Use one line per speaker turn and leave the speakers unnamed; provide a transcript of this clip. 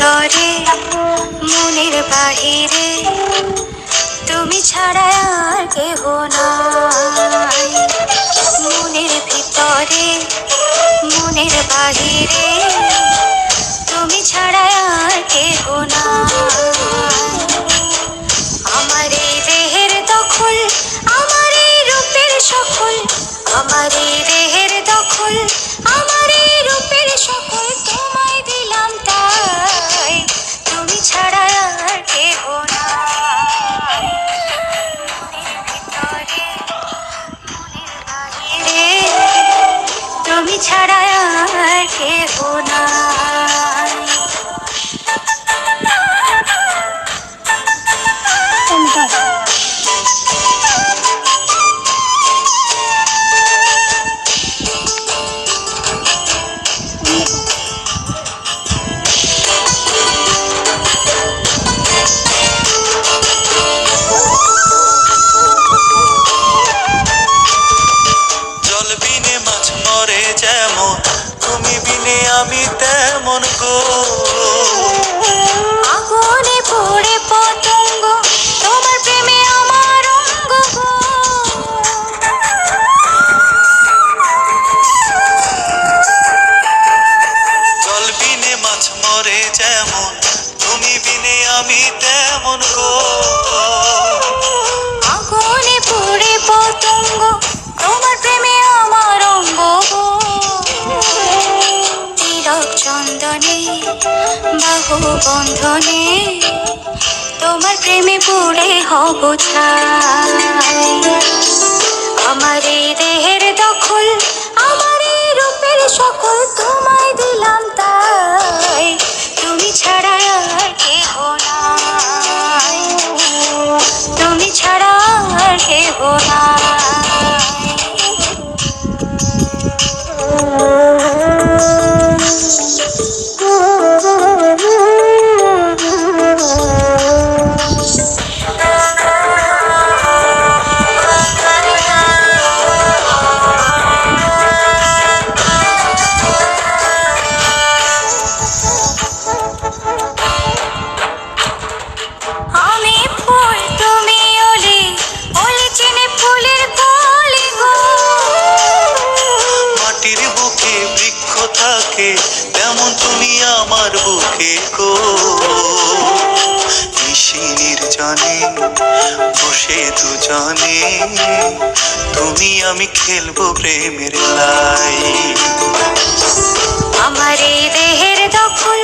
ভিতরে মনের বাহিরে তুমি ছাড়া আর কেহ নাই। মনের ভিতরে মনের বাহিরে তুমি ছাড়া আর কেহ নাই। আমার এই দেহের দখল, আমার এই রূপের সকল, আমার এই দেহের দখল, আমার এই রূপের সকল তোমায় দিলাম তাই, তুমি ছাড়া আর কেহ নাই। মনের ভিতরে মনের বাহিরে তুমি ছাড়া আর কেহ নাই।
জল বিনে মাছ মরে যেমন, তুমি বিনে আমি তেমন গো।
আগুনে পড়ে পতঙ্গ, তোমার প্রেমে আমার অঙ্গ গো।
জল বিনে মাছ মরে যেমন, তুমি বিনে আমি তেমন গো।
আগুনে পড়ে পতঙ্গ, তোমার প্রেমে আমার অঙ্গ গো। তিলক চন্দনে বাহু বন্ধনে তোমার প্রেমে পড়ে হব ছাই। আমার এই দেহের দখল, আমার এই রূপের সকল তোমায় দিলাম তাই, তুমি ছাড়া আর কেহ নাই, তুমি ছাড়া আর কেহ নাই। আমি ফুল তুমি ওলি, ওলি চিনে ফুলের কলি গো।
মাটির বুকে বৃক্ষ থাকে, তেমন তুমি আমার বুকে গো। নিশি নির্জনে বসে দুজনে, তুমি আমি খেলবো প্রেমের লাই।
আমার এই দেহের দখল,